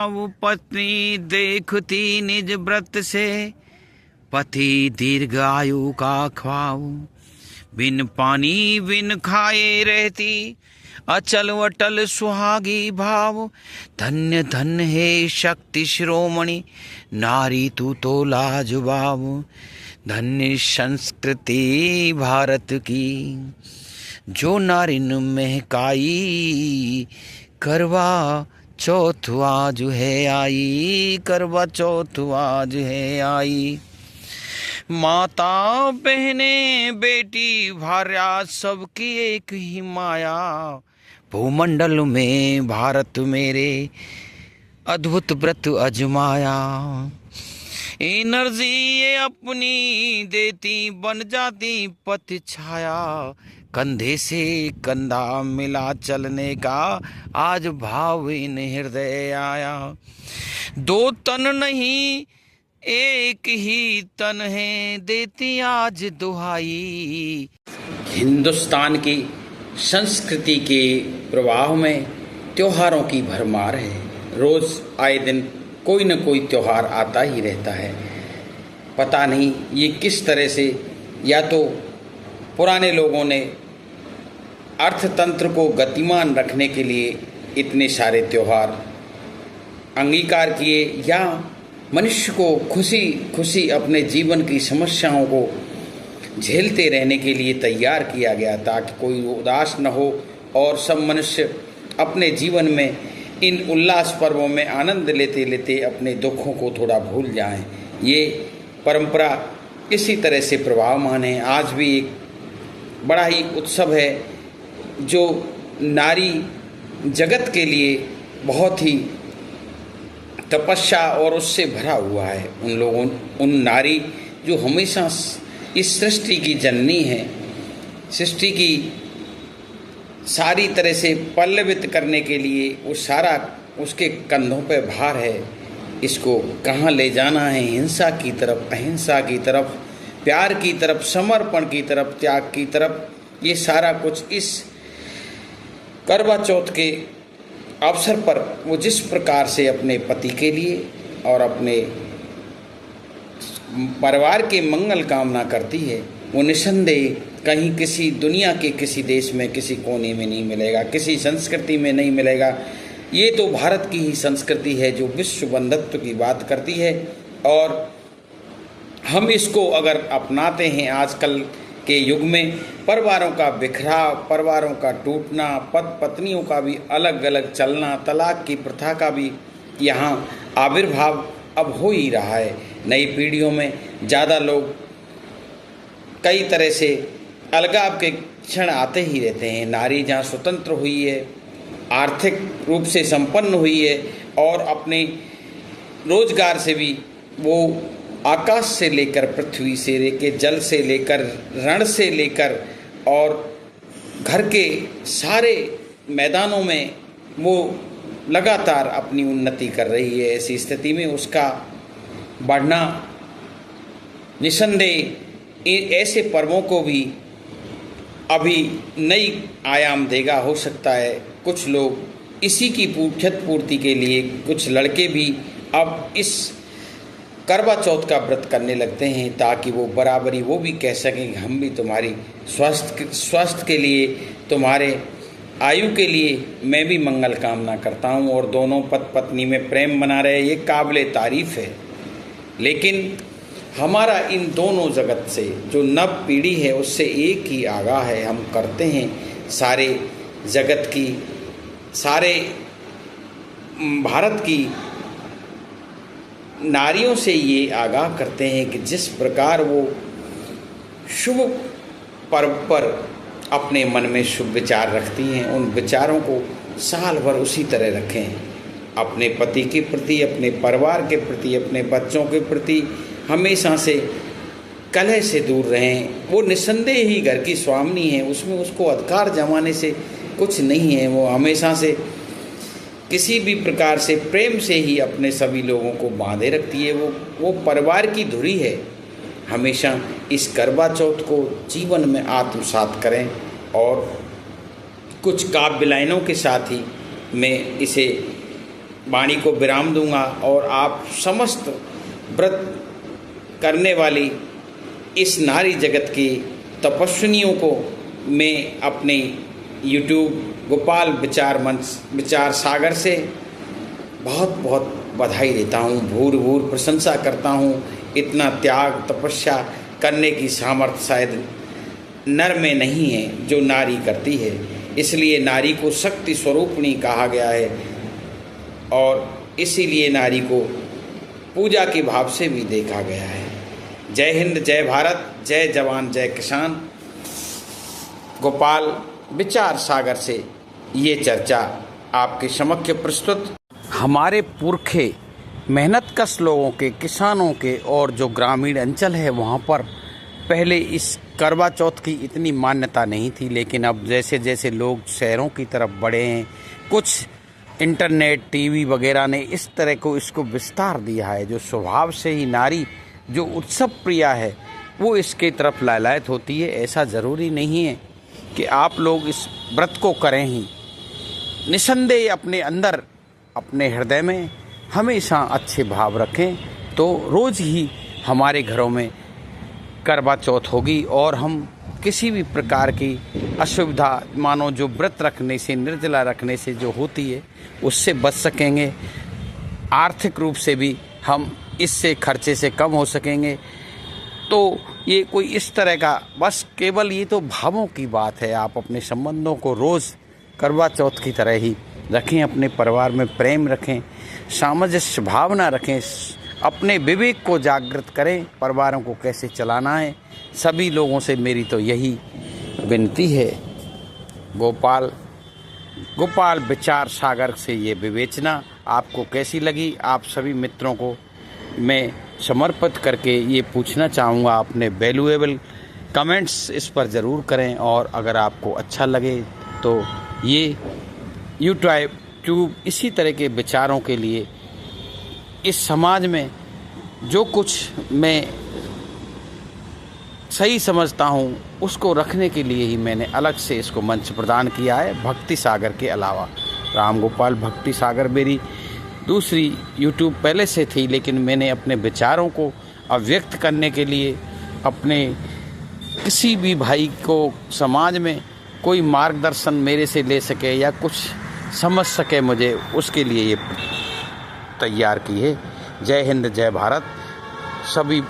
वो पत्नी देखती निज व्रत से, पति दीर्घ आयु का ख्वाऊ। बिन पानी बिन खाए रहती, अचल अटल सुहागी भाव। धन्य धन्य है शक्ति शिरोमणि, नारी तू तो लाजवाब। धन्य संस्कृति भारत की, जो नारिन महकाई। करवा चौथ आज है आई, करवा चौथ आज है आई। माता बहने बेटी भार्या सबकी एक ही माया। भूमंडल में भारत मेरे अद्भुत व्रत अजमाया। एनर्जी ये अपनी देती, बन जाती पति छाया। कंधे से कंधा मिला चलने का, आज भाव इन हृदय आया। दो तन नहीं एक ही तन है, देती आज दुहाई। हिंदुस्तान की संस्कृति के प्रवाह में त्योहारों की भरमार है। रोज आए दिन कोई न कोई त्योहार आता ही रहता है। पता नहीं ये किस तरह से, या तो पुराने लोगों ने अर्थतंत्र को गतिमान रखने के लिए इतने सारे त्योहार अंगीकार किए, या मनुष्य को खुशी खुशी अपने जीवन की समस्याओं को झेलते रहने के लिए तैयार किया गया, ताकि कोई उदास न हो और सब मनुष्य अपने जीवन में इन उल्लास पर्वों में आनंद लेते लेते अपने दुखों को थोड़ा भूल जाएं। ये परंपरा इसी तरह से प्रवाहमान है। आज भी एक बड़ा ही उत्सव है जो नारी जगत के लिए बहुत ही तपस्या और उससे भरा हुआ है। उन लोगों, उन नारी जो हमेशा इस सृष्टि की जननी है, सृष्टि की सारी तरह से पल्लवित करने के लिए वो सारा उसके कंधों पे भार है। इसको कहाँ ले जाना है, हिंसा की तरफ, अहिंसा की तरफ, प्यार की तरफ, समर्पण की तरफ, त्याग की तरफ, ये सारा कुछ इस करवा चौथ के अवसर पर वो जिस प्रकार से अपने पति के लिए और अपने परिवार के मंगल कामना करती है, वो निसंदेह कहीं किसी दुनिया के किसी देश में, किसी कोने में नहीं मिलेगा, किसी संस्कृति में नहीं मिलेगा। ये तो भारत की ही संस्कृति है जो विश्व बंधुत्व की बात करती है, और हम इसको अगर अपनाते हैं आजकल के युग में, परिवारों का बिखराव, परिवारों का टूटना, पति पत्नियों का भी अलग अलग चलना, तलाक की प्रथा का भी यहाँ आविर्भाव अब हो ही रहा है। नई पीढ़ियों में ज़्यादा लोग कई तरह से अलगाव के क्षण आते ही रहते हैं। नारी जहाँ स्वतंत्र हुई है, आर्थिक रूप से संपन्न हुई है, और अपने रोजगार से भी वो आकाश से लेकर, पृथ्वी से लेकर, जल से लेकर, रण से लेकर और घर के सारे मैदानों में वो लगातार अपनी उन्नति कर रही है। ऐसी स्थिति में उसका बढ़ना निसंदेह ऐसे पर्वों को भी अभी नई आयाम देगा। हो सकता है कुछ लोग इसी की क्षतिपूर्ति के लिए, कुछ लड़के भी अब इस करवा चौथ का व्रत करने लगते हैं, ताकि वो बराबरी वो भी कह सकें कि हम भी तुम्हारी स्वास्थ्य के लिए, तुम्हारे आयु के लिए मैं भी मंगल कामना करता हूँ, और दोनों पति पत्नी में प्रेम बना रहे। ये काबिले तारीफ़ है। लेकिन हमारा इन दोनों जगत से जो नव पीढ़ी है उससे एक ही आगाह है। हम करते हैं सारे जगत की, सारे भारत की नारियों से ये आगाह करते हैं कि जिस प्रकार वो शुभ पर्व पर अपने मन में शुभ विचार रखती हैं, उन विचारों को साल भर उसी तरह रखें। अपने पति के प्रति, अपने परिवार के प्रति, अपने बच्चों के प्रति हमेशा से कलह से दूर रहें। वो निसंदेह ही घर की स्वामिनी है, उसमें उसको अधिकार जमाने से कुछ नहीं है। वो हमेशा से किसी भी प्रकार से प्रेम से ही अपने सभी लोगों को बांधे रखती है। वो परिवार की धुरी है। हमेशा इस करवा चौथ को जीवन में आत्मसात करें, और कुछ काव्य लाइनों के साथ ही मैं इसे वाणी को विराम दूंगा और आप समस्त व्रत करने वाली इस नारी जगत की तपस्विनियों को मैं अपने YouTube गोपाल विचार मंच विचार सागर से बहुत बहुत बधाई देता हूँ, भूर भूर प्रशंसा करता हूँ। इतना त्याग तपस्या करने की सामर्थ्य शायद नर में नहीं है जो नारी करती है, इसलिए नारी को शक्ति स्वरूपिणी कहा गया है और इसीलिए नारी को पूजा के भाव से भी देखा गया है। जय हिंद, जय भारत, जय जवान, जय किसान। गोपाल विचार सागर से ये चर्चा आपके समक्ष प्रस्तुत। हमारे पुरखे मेहनतकश लोगों के, किसानों के और जो ग्रामीण अंचल है वहाँ पर पहले इस करवा चौथ की इतनी मान्यता नहीं थी, लेकिन अब जैसे जैसे लोग शहरों की तरफ बढ़े हैं, कुछ इंटरनेट टीवी वगैरह ने इस तरह को इसको विस्तार दिया है। जो स्वभाव से ही नारी जो उत्सव प्रिया है वो इसके तरफ लालायत होती है। ऐसा ज़रूरी नहीं है कि आप लोग इस व्रत को करें ही। निसंदेह अपने अंदर, अपने हृदय में हमेशा अच्छे भाव रखें तो रोज़ ही हमारे घरों में करवा चौथ होगी और हम किसी भी प्रकार की असुविधा मानो जो व्रत रखने से, निर्जला रखने से जो होती है उससे बच सकेंगे। आर्थिक रूप से भी हम इससे खर्चे से कम हो सकेंगे। तो ये कोई इस तरह का बस केवल ये तो भावों की बात है। आप अपने संबंधों को रोज़ करवा चौथ की तरह ही रखें, अपने परिवार में प्रेम रखें, सामंजस्य भावना रखें, अपने विवेक को जागृत करें, परिवारों को कैसे चलाना है। सभी लोगों से मेरी तो यही विनती है। गोपाल विचार सागर से ये विवेचना आपको कैसी लगी, आप सभी मित्रों को मैं समर्पित करके ये पूछना चाहूँगा। अपने वैल्यूएबल कमेंट्स इस पर ज़रूर करें और अगर आपको अच्छा लगे तो ये यूट्यूब इसी तरह के विचारों के लिए, इस समाज में जो कुछ मैं सही समझता हूँ उसको रखने के लिए ही मैंने अलग से इसको मंच प्रदान किया है, भक्ति सागर के अलावा। राम गोपाल भक्ति सागर मेरी दूसरी यूट्यूब पहले से थी, लेकिन मैंने अपने विचारों को अभिव्यक्त करने के लिए, अपने किसी भी भाई को समाज में कोई मार्गदर्शन मेरे से ले सके या कुछ समझ सके मुझे, उसके लिए ये तैयार की है। जय हिंद, जय भारत। सभी